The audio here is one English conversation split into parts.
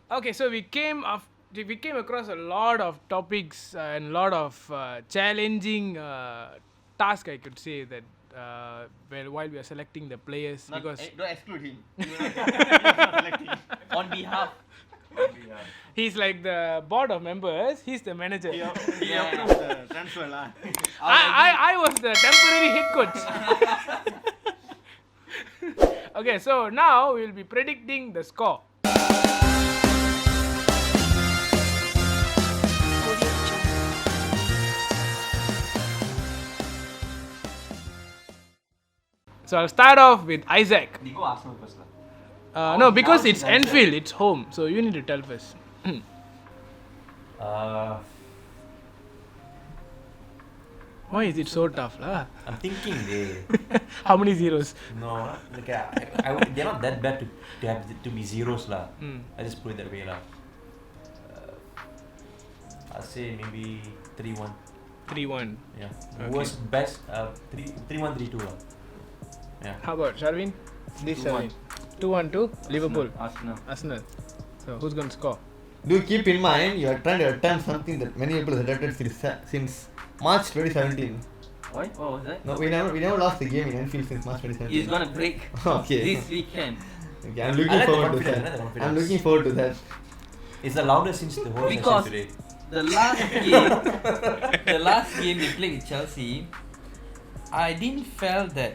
Okay, so we came across a lot of topics and a lot of challenging tasks, I could say, that while we are selecting the players, because Don't exclude him. He's not selecting. On behalf. he's like the board of members, he's the manager. He approved the transfer lah. I was the temporary head coach. Okay, so now we'll be predicting the score. So I'll start off with Isaac. We go Arsenal first. No, because it's Enfield, it's home. So you need to tell first. Why is it so tough, lah? I'm thinking they How many zeros? no like they're not that bad to have to be zeros lah. I just put it that way lah. I'll say maybe 3-1. 3-1. Yeah. Okay. Worst best 3-1 3-2 lah. Yeah. How about Sharvin? This 2-1. 2-1 to Liverpool. Arsenal. So who's going to score? Do keep in mind you are trying to attempt something that many people have attempted since March 2017. What was that? No, we never lost the game in Enfield since March 2017. He's gonna break Okay. this weekend. Okay, I'm I looking like the forward to confidence, I like that. the confidence. I'm looking forward to that. It's the loudest since the whole Because session today. the last game they played with Chelsea, I didn't feel that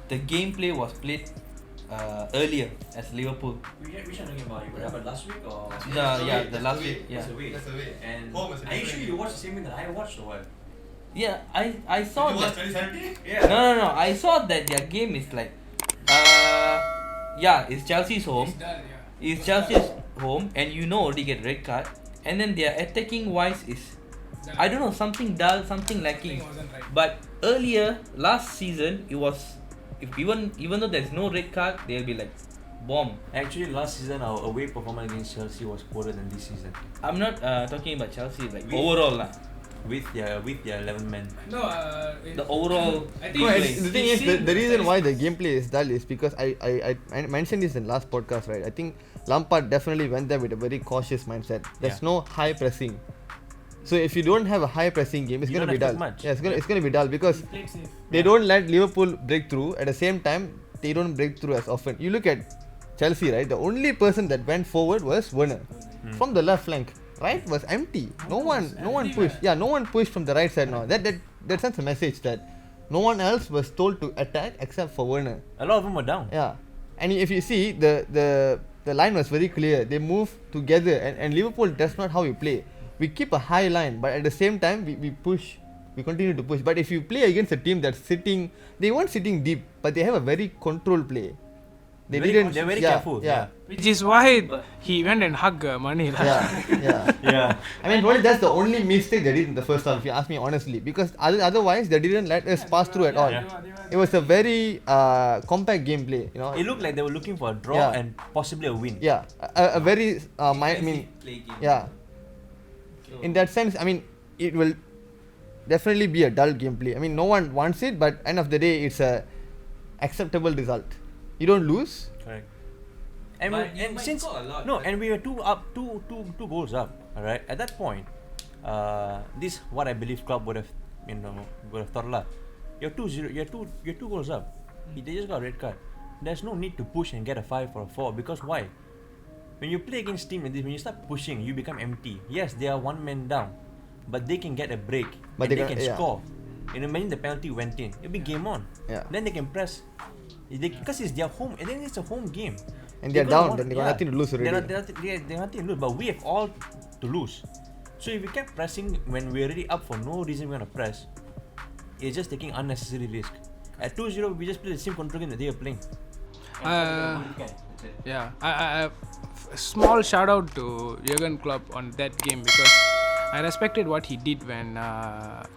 the gameplay was played earlier as Liverpool. Which one are you talking about? You remember last week or? The last week. Yeah. That's away. And are you sure you watched the same thing that I watched or what? Yeah, I saw that. 2017? Yeah. No. I saw that their game is like, it's Chelsea's home. It's Chelsea's home, and already get red card. And then their attacking wise is, I don't know, something dull, something lacking. But earlier last season, it was, even though there's no red card, they'll be like, bomb. Actually, last season our away performance against Chelsea was poorer than this season. I'm not talking about Chelsea, like overall lah. With their 11 men. No, The overall. I No, the thing is, the reason why the gameplay is dull is because I mentioned this in last podcast, right? I think Lampard definitely went there with a very cautious mindset. There's no high pressing. So if you don't have a high pressing game, it's You going to be don't dull. have that much. Yeah, it's going to be dull because they don't let Liverpool break through. At the same time, they don't break through as often. You look at Chelsea, right? The only person that went forward was Werner from the left flank. Right was empty. No one pushed. Yeah, no one pushed from the right side now. That sends a message that no one else was told to attack except for Werner. A lot of them were down. Yeah, and if you see the line was very clear. They move together, and Liverpool, that's not how we play. We keep a high line, but at the same time we push. We continue to push. But if you play against a team that's sitting, they weren't sitting deep, but they have a very controlled play. They're very careful. Yeah. which is why he went and hugged Mane. Yeah. I mean, probably that's the only mistake they did in the first half, if you ask me honestly. Because otherwise, they didn't let us pass through at all. It was a very compact gameplay, you know. It looked like they were looking for a draw Yeah. and possibly a win. Yeah, a very, play game. yeah. In that sense, I mean, it will definitely be a dull gameplay. I mean, no one wants it, but end of the day, it's a acceptable result. You don't lose. Correct. And But we, you and might since score a lot, no, but- and we were two goals up. All right. At that point, this what I believe club would have thought lah. You're 2-0. You're two goals up. They just got a red card. There's no need to push and get a 5 or a 4 because why? When you play against team like this, when you start pushing, you become empty. Yes, they are one man down, but they can get a break. But and they can got- yeah. score. And imagine the penalty went in. It'll be game on. Yeah. Then they can press. Because it's their home, and then it's a home game. And they're down, then they got nothing to lose They already. have nothing to lose, but we have all to lose. So if we kept pressing when we're already up for no reason, we're gonna press. It's just taking unnecessary risk. At 2-0, we just play the same control game that they are playing. Yeah, I a small shout out to Jurgen Klopp on that game because I respected what he did when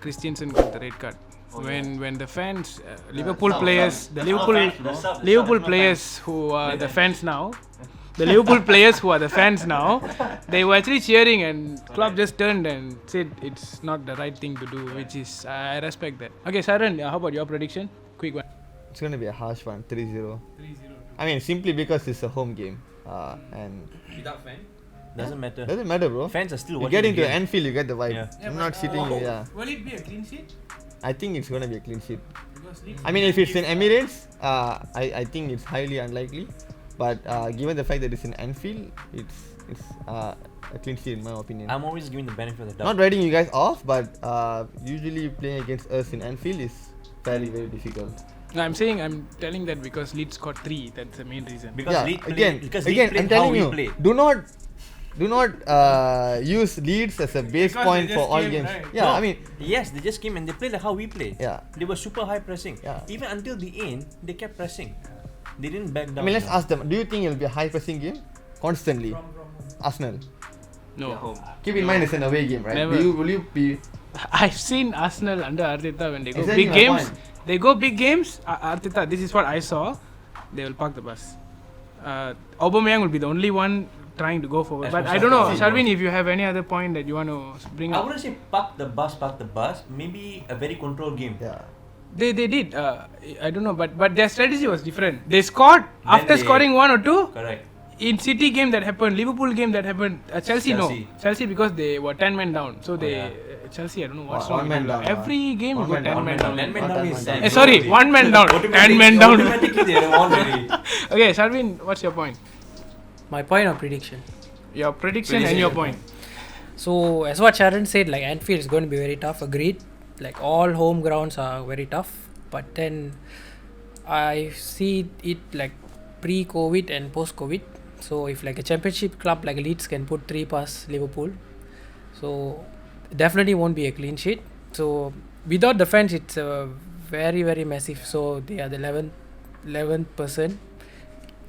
Christensen got the red card. When the fans, Liverpool players, the Liverpool players who are the fans now, they were actually cheering, and Klopp just turned and said it's not the right thing to do, which is I respect that. Okay, Saran, how about your prediction? Quick one. It's going to be a harsh one, 3-0. I mean, simply because it's a home game. And Without fan? Doesn't matter. Doesn't matter, bro. Fans are still You watching. get the into game. Anfield, you get the vibe. Yeah. I'm not shitting you, yeah. Will it be a clean sheet? I think it's gonna be a clean sheet. Because Leeds I mean, if it's in Emirates, I think it's highly unlikely. But given the fact that it's in Anfield, it's a clean sheet in my opinion. I'm always giving the benefit of the doubt. Not writing you guys off, but usually playing against us in Anfield is very difficult. No, I'm telling that because Leeds scored 3. That's the main reason. Because Yeah, Leeds play, again, because Leeds play I'm how telling we you, play. do not use Leeds as a base Because point they for just all came, games. right? Yeah, No. I mean, Yes, they just came and they played like how we play. yeah. They were super high pressing. Yeah. Even until the end, they kept pressing. They didn't back down. I mean, let's ask them. Do you think it'll be a high pressing game constantly? Arsenal. No. Keep in mind it's an away game, right? Never. Will you be? I've seen Arsenal under Arteta when they go Exactly big my games. point. They go big games. Arteta, this is what I saw. They will park the bus. Aubameyang will be the only one trying to go forward. As But much I as don't know, possible. Sharvin, if you have any other point that you want to bring I up. wouldn't say park the bus. Maybe a very controlled game. Yeah. They did. I don't know, but their strategy was different. They scored Then after they- scoring 1 or 2. Correct. In City game that happened, Liverpool game that happened, Chelsea no. Chelsea. Chelsea because they were 10 men down. So they yeah. Chelsea, I don't know what's One wrong with man them. down, Every game you one go man 10 down. men down. 10 men One down man is down. Sorry, 1 man down. 10 men down. Automatically they are on already. Okay, Sharvin, what's your point? My point of prediction. Your prediction and your point. So as what Sharon said, like Anfield is going to be very tough. Agreed. Like all home grounds are very tough. But then I see it like pre-COVID and post-COVID. So if like a championship club like Leeds can put 3 past Liverpool, so definitely won't be a clean sheet. So without the fans, it's very massive. So they are the 11th person.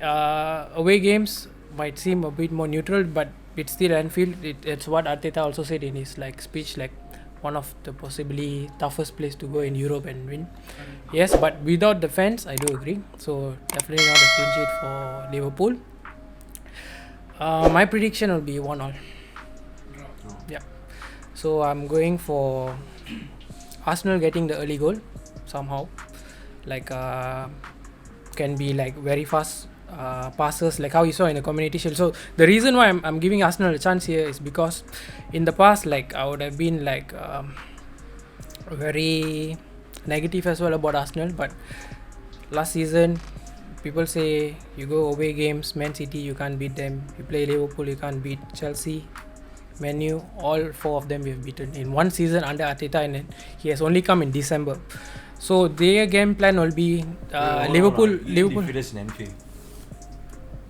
Away games might seem a bit more neutral, but it's still Anfield. It's what Arteta also said in his like speech, like one of the possibly toughest place to go in Europe and win. Yes, but without the fans, I do agree. So definitely not a clean sheet for Liverpool. My prediction will be 1-1. Yeah. So I'm going for Arsenal getting the early goal somehow. Like can be like very fast passes, like how you saw in the Community Shield. So the reason why I'm giving Arsenal a chance here is because in the past, like I would have been like very negative as well about Arsenal, but last season people say you go away games, Man City you can't beat them, you play Liverpool you can't beat Chelsea, Man U, all 4 of them we have beaten in one season under Arteta, and he has only come in December. So their game plan will be Liverpool. Defeat us in Anfield.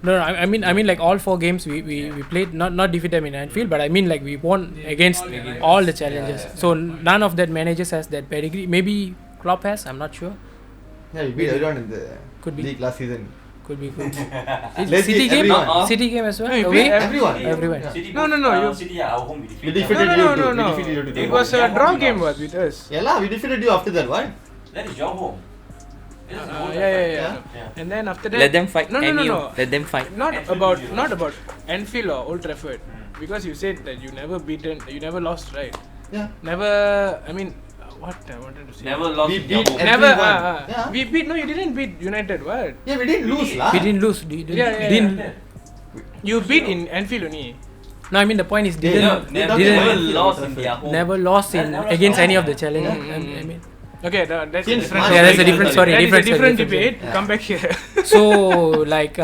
No, I mean like all 4 games we played, not defeat them in Anfield, but I mean like we won against all the challenges. So none of that managers has that pedigree. Maybe Klopp has, I'm not sure. Yeah, you beat everyone in the Could be. league last season. Could be. Legit, City game, everyone. City game as well. No, you Away? beat Everyone. Everyone. Yeah. City No, both, you- City are our home. We We defeated them. defeated you too. No. We defeated you too. It was Yeah, a draw home game now. with us. Yeah lah, we defeated you after that, what? That is your home. It is the Old Yeah. Trafford. Yeah. And then after that, Let them fight. No. Let them fight. Not Anfield about usually not lost. about Anfield or Old Trafford, because you said that you never lost, right? Yeah. Never. I mean, what I wanted to say. Never lost We in your beat home. every- Never. Everyone. Yeah. We beat. No, you didn't beat United. What? Yeah, we didn't lose lah. We didn't lose. Yeah. You beat in Anfield only. No, I mean the point is They didn't never didn't lost in their home. never lost in Never against lost. any of the challenges. Mm. I mean, Okay, that's a Since different. March yeah, that's a Sorry, different sorry. story. That is a different debate. debate. Come back here. So like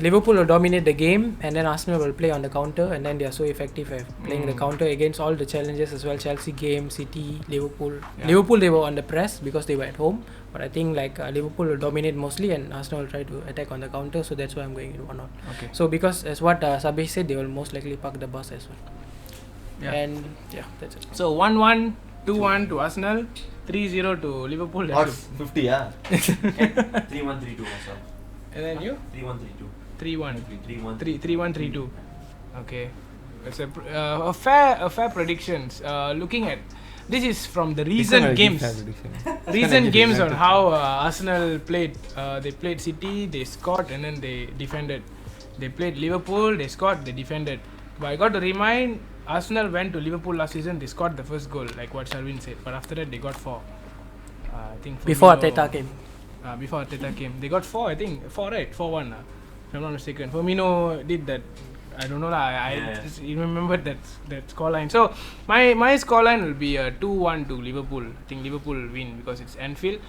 Liverpool will dominate the game, and then Arsenal will play on the counter, and then they are so effective at playing the counter against all the challenges as well. Chelsea game, City, Liverpool. Yeah. Liverpool they were on the press because they were at home, but I think like Liverpool will dominate mostly, and Arsenal will try to attack on the counter. So that's why I'm going in 1-1. Okay. So because as what Sabih said, they will most likely park the bus as well. Yeah. And yeah, that's it. So 1-1, 2-1 to Arsenal, 3-0 to Liverpool. That's Odds 50, yeah. 3-1-3-2 also. And then you 3-1-3-2. 3-1. 3-1. 3-1, 3-2. Okay. It's a fair predictions. Looking at this is from the recent games. Recent games on how Arsenal played. They played City, they scored, and then they defended. They played Liverpool, they scored, they defended. But I got to remind, Arsenal went to Liverpool last season, they scored the first goal, like what Sharvin said. But after that, they got 4. I think Before Firmino- Arteta came. Before Arteta came. They got 4, I think. 4, right? 4-1, if I'm not mistaken. Firmino did that I don't know lah. I Yeah. just remember that scoreline. So my scoreline will be 2-1 to Liverpool. I think Liverpool will win because it's Anfield.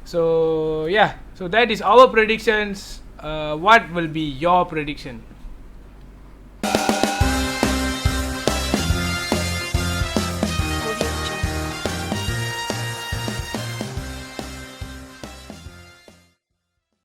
So yeah, so that is our predictions. What will be your prediction?